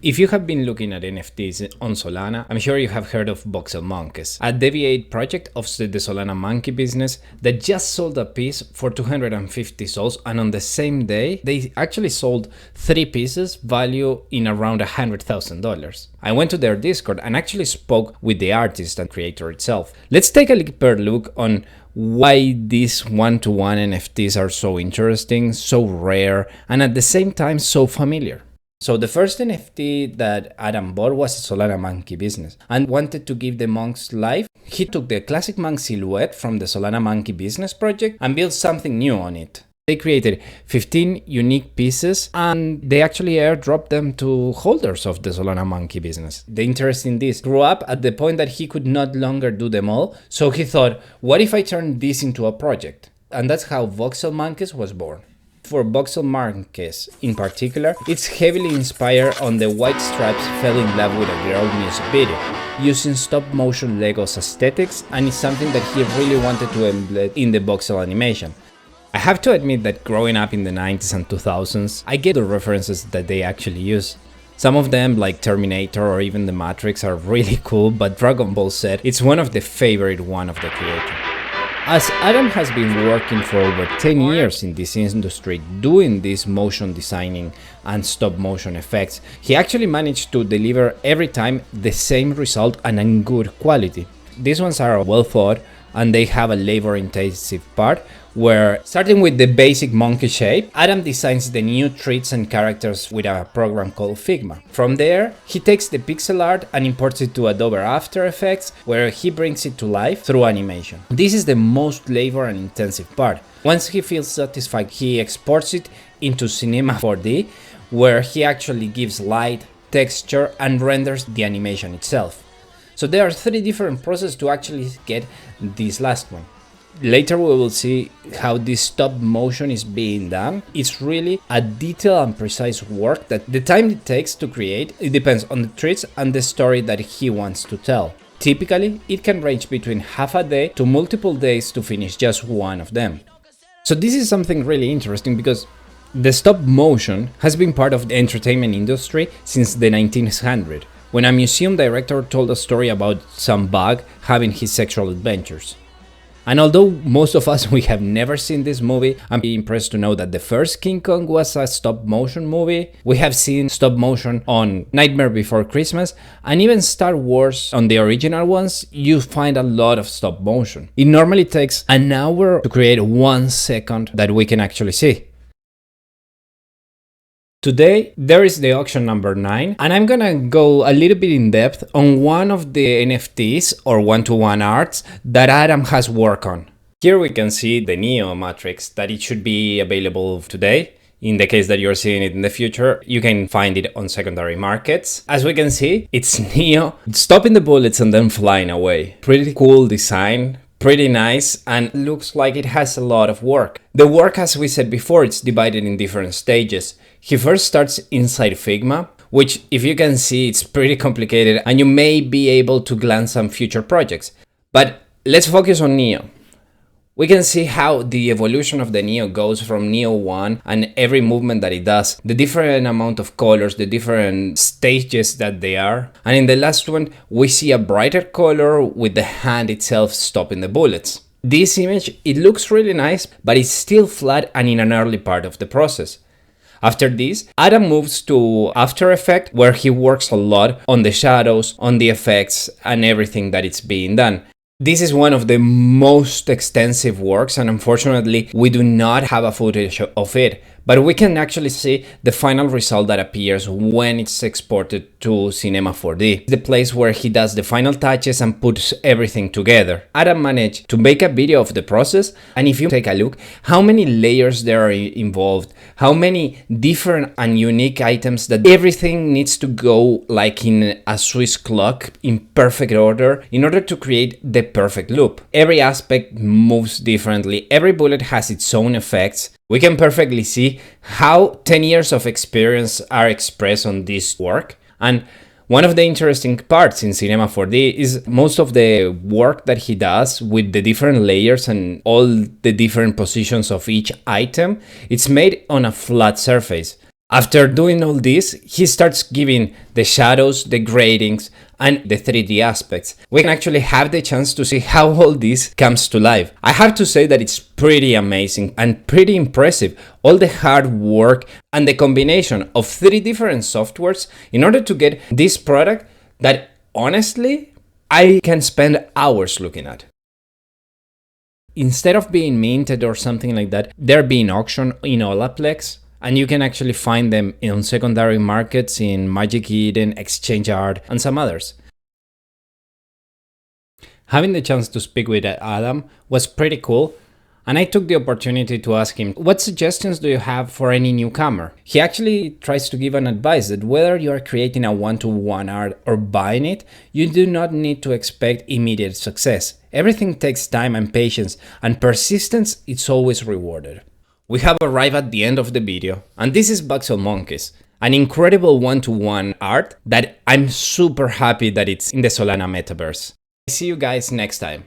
If you have been looking at NFTs on Solana, I'm sure you have heard of Voxel Monkes, a deviate project of the Solana monkey business that just sold a piece for 250 souls, and on the same day, they actually sold 3 pieces value in around $100,000. I went to their Discord and actually spoke with the artist and creator itself. Let's take a deeper look on why these one-to-one NFTs are so interesting, so rare, and at the same time so familiar. So the first NFT that Adam bought was a Solana monkey business and wanted to give the monks life. He took the classic monk silhouette from the Solana monkey business project and built something new on it. They created 15 unique pieces and they actually airdropped them to holders of the Solana monkey business. The interest in this grew up at the point that he could not longer do them all, so he thought, what if I turn this into a project? And that's how Voxel Monkes was born. For Voxel Monkes in particular, it's heavily inspired on the White Stripes Fell in Love with a Girl music video, using stop-motion Legos aesthetics, and it's something that he really wanted to embed in the voxel animation. I have to admit that growing up in the 90s and 2000s, I get the references that they actually use. Some of them, like Terminator or even The Matrix, are really cool, but Dragon Ball Z, it's one of the favorite one of the creator. As Adam has been working for over 10 years in this industry doing this motion designing and stop motion effects, he actually managed to deliver every time the same result and in good quality. These ones are well thought and they have a labor intensive part where, starting with the basic monkey shape, Adam designs the new treats and characters with a program called Figma. From there, he takes the pixel art and imports it to Adobe After Effects, where he brings it to life through animation. This is the most labor and intensive part. Once he feels satisfied, he exports it into Cinema 4D, where he actually gives light, texture, and renders the animation itself. So there are 3 different processes to actually get this last one. Later we will see how this stop motion is being done. It's really a detailed and precise work that the time it takes to create, it depends on the treats and the story that he wants to tell. Typically, it can range between half a day to multiple days to finish just one of them. So this is something really interesting because the stop motion has been part of the entertainment industry since the 1900s, when a museum director told a story about some bug having his sexual adventures. And although most of us, we have never seen this movie, I'm impressed to know that the first King Kong was a stop motion movie. We have seen stop motion on Nightmare Before Christmas, and even Star Wars on the original ones, you find a lot of stop motion. It normally takes an hour to create 1 second that we can actually see. Today, there is the auction number 9, and I'm gonna go a little bit in depth on one of the NFTs or one-to-one arts that Adam has worked on. Here we can see the Neo Matrix that it should be available today. In the case that you're seeing it in the future, you can find it on secondary markets. As we can see, it's Neo stopping the bullets and then flying away. Pretty cool design. Pretty nice, and looks like it has a lot of work. The work, as we said before, it's divided in different stages. He first starts inside Figma, which, if you can see, it's pretty complicated and you may be able to glance some future projects. But let's focus on Neo. We can see how the evolution of the Neo goes from Neo 1 and every movement that it does, the different amount of colors, the different stages that they are. And in the last one, we see a brighter color with the hand itself stopping the bullets. This image, it looks really nice, but it's still flat and in an early part of the process. After this, Adam moves to After Effects, where he works a lot on the shadows, on the effects, and everything that it's being done. This is one of the most extensive works, and unfortunately we do not have a footage of it, but we can actually see the final result that appears when it's exported to Cinema 4D, the place where he does the final touches and puts everything together. Adam managed to make a video of the process, and if you take a look how many layers there are involved, how many different and unique items, that everything needs to go like in a Swiss clock in perfect order in order to create the perfect loop. Every aspect moves differently, every bullet has its own effects. We can perfectly see how 10 years of experience are expressed on this work. And one of the interesting parts in Cinema 4D is most of the work that he does with the different layers and all the different positions of each item, it's made on a flat surface. After doing all this, he starts giving the shadows, the gradings, and the 3D aspects. We can actually have the chance to see how all this comes to life. I have to say that it's pretty amazing and pretty impressive, all the hard work and the combination of 3 different softwares in order to get this product that honestly, I can spend hours looking at. Instead of being minted or something like that, they're being auctioned in Olaplex. And you can actually find them on secondary markets in Magic Eden, Exchange Art, and some others. Having the chance to speak with Adam was pretty cool, and I took the opportunity to ask him, what suggestions do you have for any newcomer? He actually tries to give an advice that whether you are creating a one-to-one art or buying it, you do not need to expect immediate success. Everything takes time and patience, and persistence is always rewarded. We have arrived at the end of the video, and this is Voxel Monkes, an incredible one-to-one art that I'm super happy that it's in the Solana metaverse. See you guys next time.